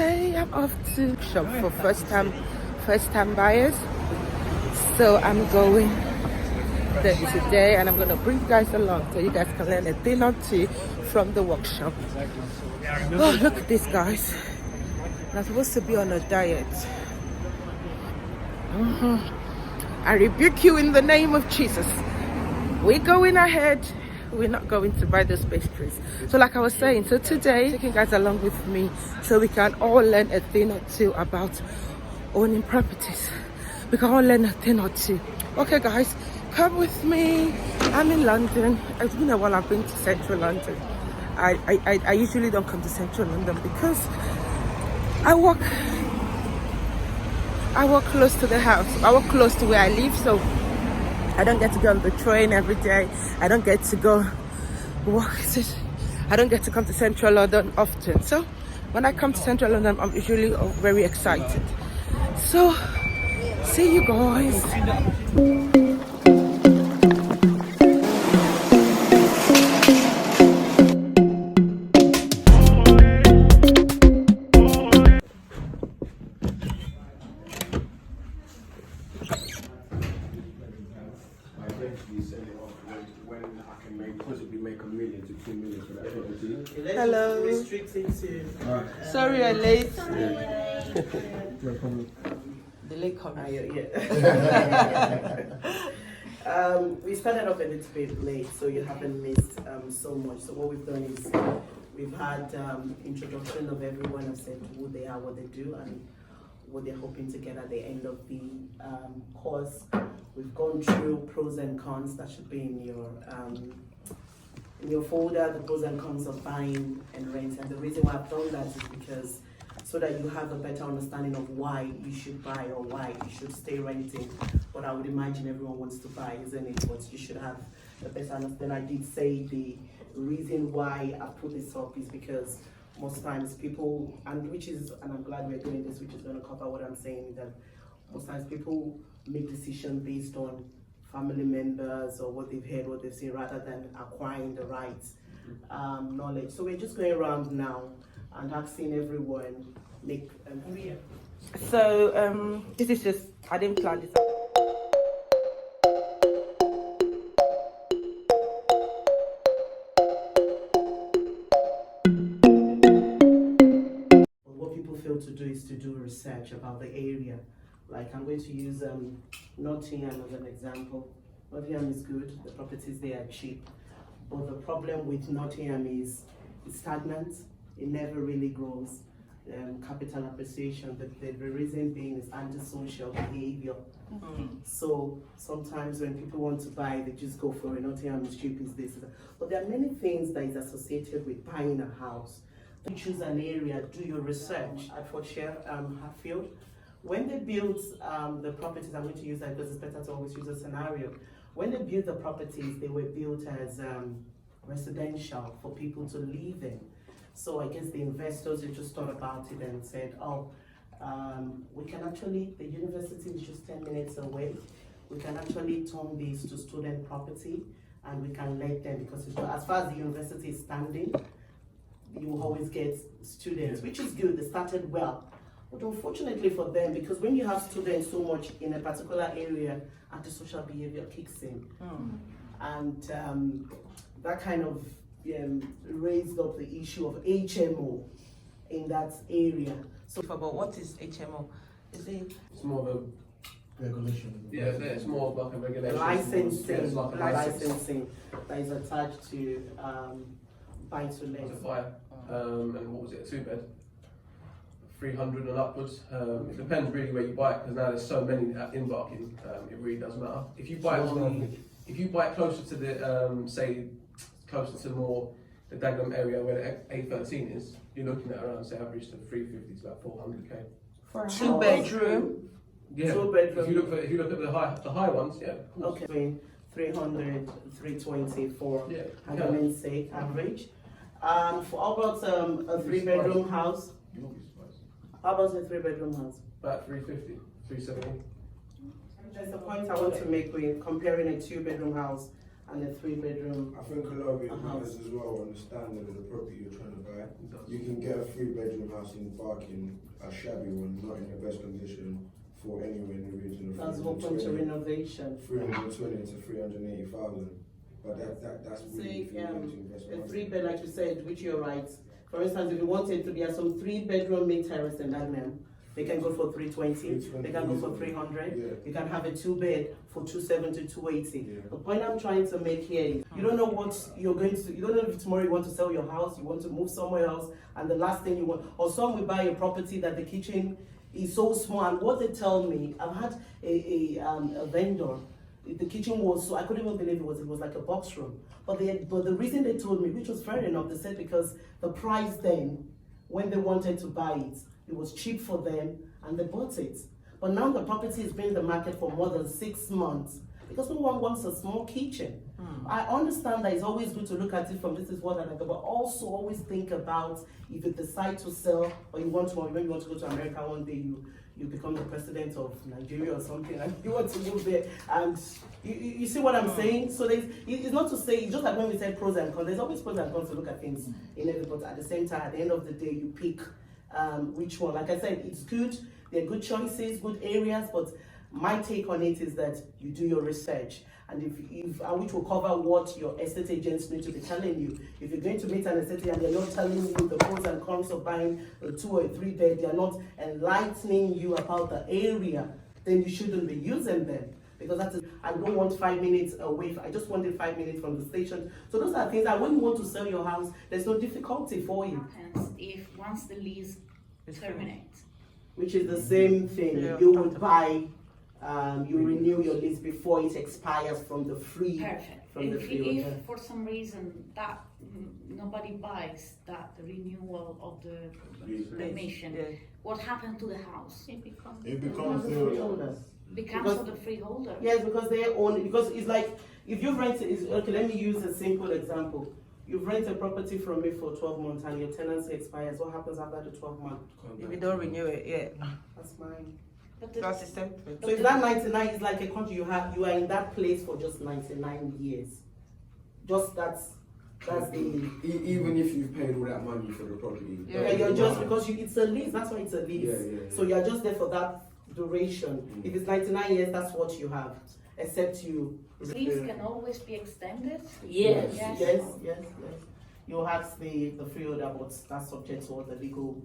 today I'm off to shop for first time buyers. So I'm going there today and I'm gonna bring you guys along so you guys can learn a thing or two from the workshop. Oh, look at this, guys. I'm supposed to be on a diet. I rebuke you in the name of Jesus. We're going ahead. We're not going to buy those pastries. So like I was saying, so today taking guys along with me so we can all learn a thing or two about owning properties. We can all learn a thing or two. Okay guys, come with me. I'm in London. It's been a while I've been to central London. I usually don't come to central London because I work close to the house. I work close to where I live, so I don't get to go on the train every day. I don't get to go walk. I don't get to come to central London often. So when I come to central London, I'm usually very excited. So see you guys. Hello. Sorry I'm late. Delay coming. We started off a little bit late, so you haven't missed so much. So what we've done is we've had introduction of everyone and said who they are, what they do, and what they're hoping to get at the end of the course. We've gone through pros and cons that should be in your folder, the pros and cons of buying and renting. And the reason why I've done that is because so that you have a better understanding of why you should buy or why you should stay renting. But I would imagine everyone wants to buy, isn't it? But you should have a better understanding. I did say the reason why I put this up is because most times people, and I'm glad we're doing this, which is going to cover what I'm saying, that most times people make decisions based on family members or what they've heard, what they've seen, rather than acquiring the right knowledge. So we're just going around now and asking everyone make So this is just, I didn't plan this out. What people fail to do is to do research about the area. Like I'm going to use Nottingham as an example. Nottingham is good, the properties there are cheap. But the problem with Nottingham is it's stagnant, it never really grows. Capital appreciation, the reason being is antisocial behavior. So sometimes when people want to buy, they just go for a Nottingham is cheap, is this. But there are many things that is associated with buying a house. You choose an area, do your research. At Fortshire, Hatfield, when they built the properties, I'm going to use that because it's better to always use a scenario. When they built the properties, they were built as residential for people to live in. So I guess the investors just thought about it and said, oh, we can actually, the university is just 10 minutes away. We can actually turn these to student property and we can let them, because as far as the university is standing, you will always get students, which is good. They started well. But unfortunately for them, because when you have students so much in a particular area, antisocial behavior kicks in. And that kind of raised up the issue of HMO in that area. So, But what is HMO? Is it? It's more of a regulation. Yeah, it's more of like a regulation. Licensing, like a licensing that is attached to buy to let. It's a fire, and what was it, a 2-bed? 300 and upwards. It depends really where you buy it, because now there's so many in Barking, it really doesn't matter. If you buy it closer to the say closer to more the Dagenham area where the A13 is, you're looking at around, say, average to 350 to about 400k. For a 2-bedroom? Yeah. 2-bedroom. If you look at the high ones, yeah. Okay, 300, 320 for argument's sake average. For how about a 3-bedroom house? You won't be surprised. How about a 3-bedroom house? About 350, 370. There's a point I want to make with comparing a 2-bedroom house and a 3-bedroom. I think a lot of it house. matters as well on the standard of the property you're trying to buy. You can get a 3-bedroom house in Barking, a shabby one, not in the best condition, for anywhere in the region of That's open to renovation. 320 to 380,000. But that's really if you need to invest A money. 3-bed, like you said, which you're right. For instance, if you wanted to be at some 3-bedroom mid-terrace in Dagenham, they can go for 320. They can go for 300. Yeah. You can have a 2-bed for 270, 280. Yeah. The point I'm trying to make here is you don't know what you're going to. You don't know if tomorrow you want to sell your house, you want to move somewhere else, and the last thing you want, or some will buy a property that the kitchen is so small. And what they tell me, I've had a vendor. The kitchen was so I couldn't even believe it was like a box room. But the reason they told me, which was fair enough, they said because the price then, when they wanted to buy it, it was cheap for them and they bought it. But now the property has been in the market for more than 6 months because no one wants a small kitchen. I understand that it's always good to look at it from this is what I like, but also always think about if you decide to sell or you want to, or maybe you want to go to America one day, you become the president of Nigeria or something, and you want to move there, and you see what I'm saying? So it's not to say, it's just like when we said pros and cons, there's always pros and cons to look at things in every, but at the same time, at the end of the day, you pick which one. Like I said, it's good, they're good choices, good areas, but my take on it is that you do your research. And which will cover what your estate agents need to be telling you. If you're going to meet an estate agent and they're not telling you the pros and cons of buying a 2 or a 3-bed, they're not enlightening you about the area, then you shouldn't be using them. Because I don't want 5 minutes away, I just wanted 5 minutes from the station. So those are things that when you want to sell your house, there's no difficulty for you. Happens if once the lease terminates. Which is the same thing, you would buy. You renew your lease before it expires from the free. Perfect. From the free. If for some reason that nobody buys that renewal of the permission, what happened to the house? It becomes the the freeholders. Becomes of the freeholder. Yes, because they own. Because it's like if you rent it. Okay, let me use a simple example. You've rented a property from me for 12 months and your tenancy expires. What happens after the 12 months? If you don't renew it, That's mine. But that's the template. So if that 99 is like a country you are in that place for just 99 years. Just that's the. Even if you've paid all that money for the property. Yeah, you're just because it's a lease. That's why it's a lease. Yeah. So you're just there for that duration. If it's 99 years, that's what you have, except you. lease can always be extended. Yes. Yes. You have the freeholder, but that's subject to all the legal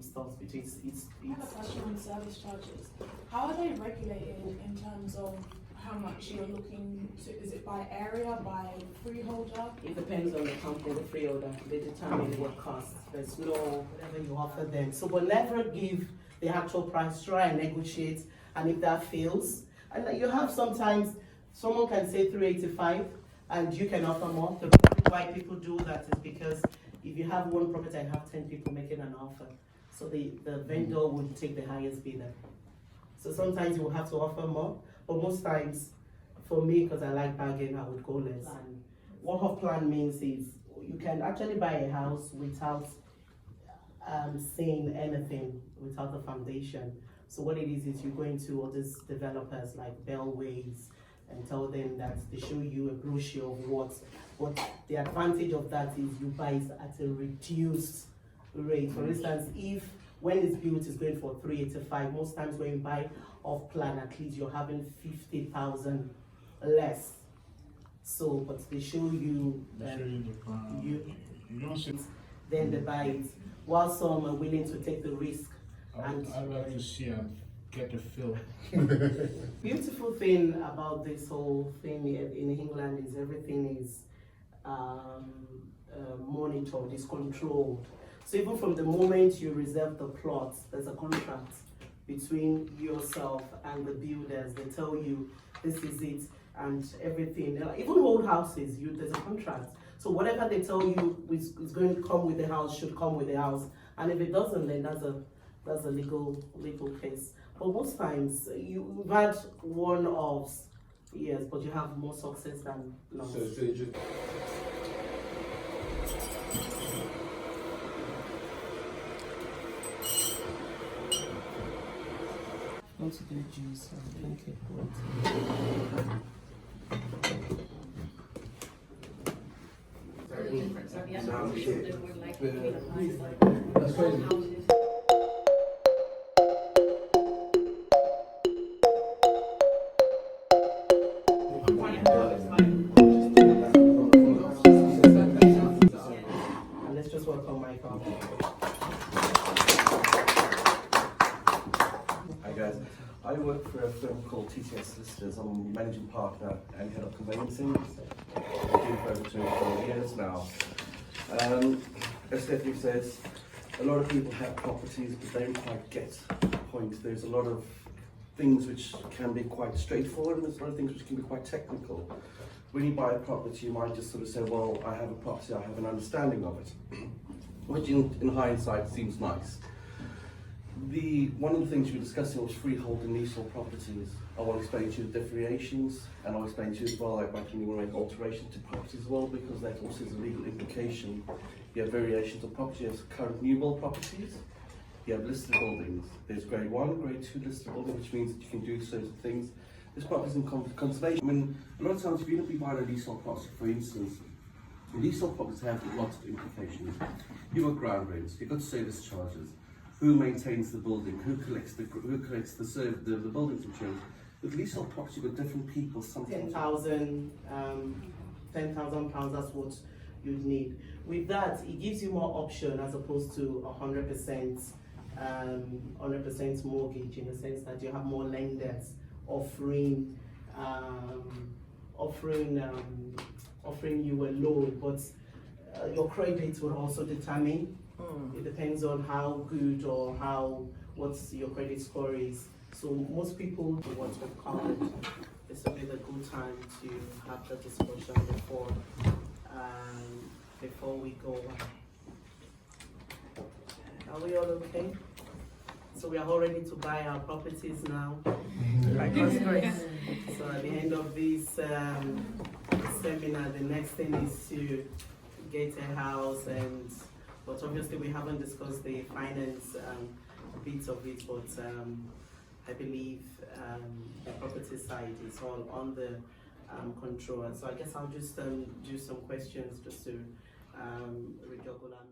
stuff between it's. I have a question on service charges. How are they regulated in terms of how much you're looking to? Is it by area, by freeholder? It depends on the company, the freeholder. They determine what costs. There's no whatever you offer them. So we'll never give the actual price. Try and negotiate, and if that fails, and you have sometimes someone can say 385, and you can offer more. The reason why people do that is because if you have one property and have 10 people making an offer, so the vendor would take the highest bidder. So sometimes you will have to offer more, but most times, for me, because I like bargain, I would go less. And what her plan means is you can actually buy a house without saying anything, without the foundation. So what it is you go into all these developers like Bellways and tell them that they show you a brochure of what. But the advantage of that is you buy it at a reduced rate. For instance, if when it's built it's going for 385, most times when you buy off plan, at least you're having 50,000 less. So, but they show you that you don't see. Then they buy it, while some are willing to take the risk. I'd like to see and get a feel. Beautiful thing about this whole thing in England is everything is monitored, is controlled. So even from the moment you reserve the plot, there's a contract between yourself and the builders. They tell you this is it and everything. Even old houses, there's a contract. So whatever they tell you is going to come with the house should come with the house. And if it doesn't, then that's a legal case. But most times you've had one-offs, yes, but you have more success than loss. So just. Want to do juice? Thank you. But the other ones, they were like, That's crazy. houses. And let's just welcome Michael. Hi guys, I work for a firm called TTS Solicitors. I'm managing partner and head of conveyancing. I've been for over 24 years now. As Stephanie says, a lot of people have properties but they don't quite get the point. There's a lot of things which can be quite straightforward and there's a lot of things which can be quite technical. When you buy a property, you might just sort of say, well, I have a property, I have an understanding of it, which in hindsight seems nice. One of the things we were discussing was freehold and leasehold properties. I will explain to you the differentiations, and I'll explain to you as well, like when you want to make alterations to properties as well, because that also is a legal implication. You have variations of property, you have current new build properties, you have listed buildings. There's grade 1, grade 2 listed buildings, which means that you can do certain things. There's properties in conservation. I mean, a lot of times if you're going to be buying a leasehold property, for instance, leasehold properties have lots of implications. You've got ground rents, you've got service charges, who maintains the building, who collects the building's insurance. With leasehold property, you've got different people. Sometimes £10,000, £10,000, that's what you'd need. With that, it gives you more option as opposed to 100% mortgage, in the sense that you have more lenders offering you a loan, but your credit will also determine. It depends on how good or what's your credit score is. So most people want to come. This will be the good time to have the discussion before we go. Are we all okay? So we are all ready to buy our properties now. Like God's grace. So at the end of this seminar, the next thing is to get a house, but obviously we haven't discussed the finance bits of it, but I believe the property side is all on the control. So I guess I'll just do some questions just to rejuggle our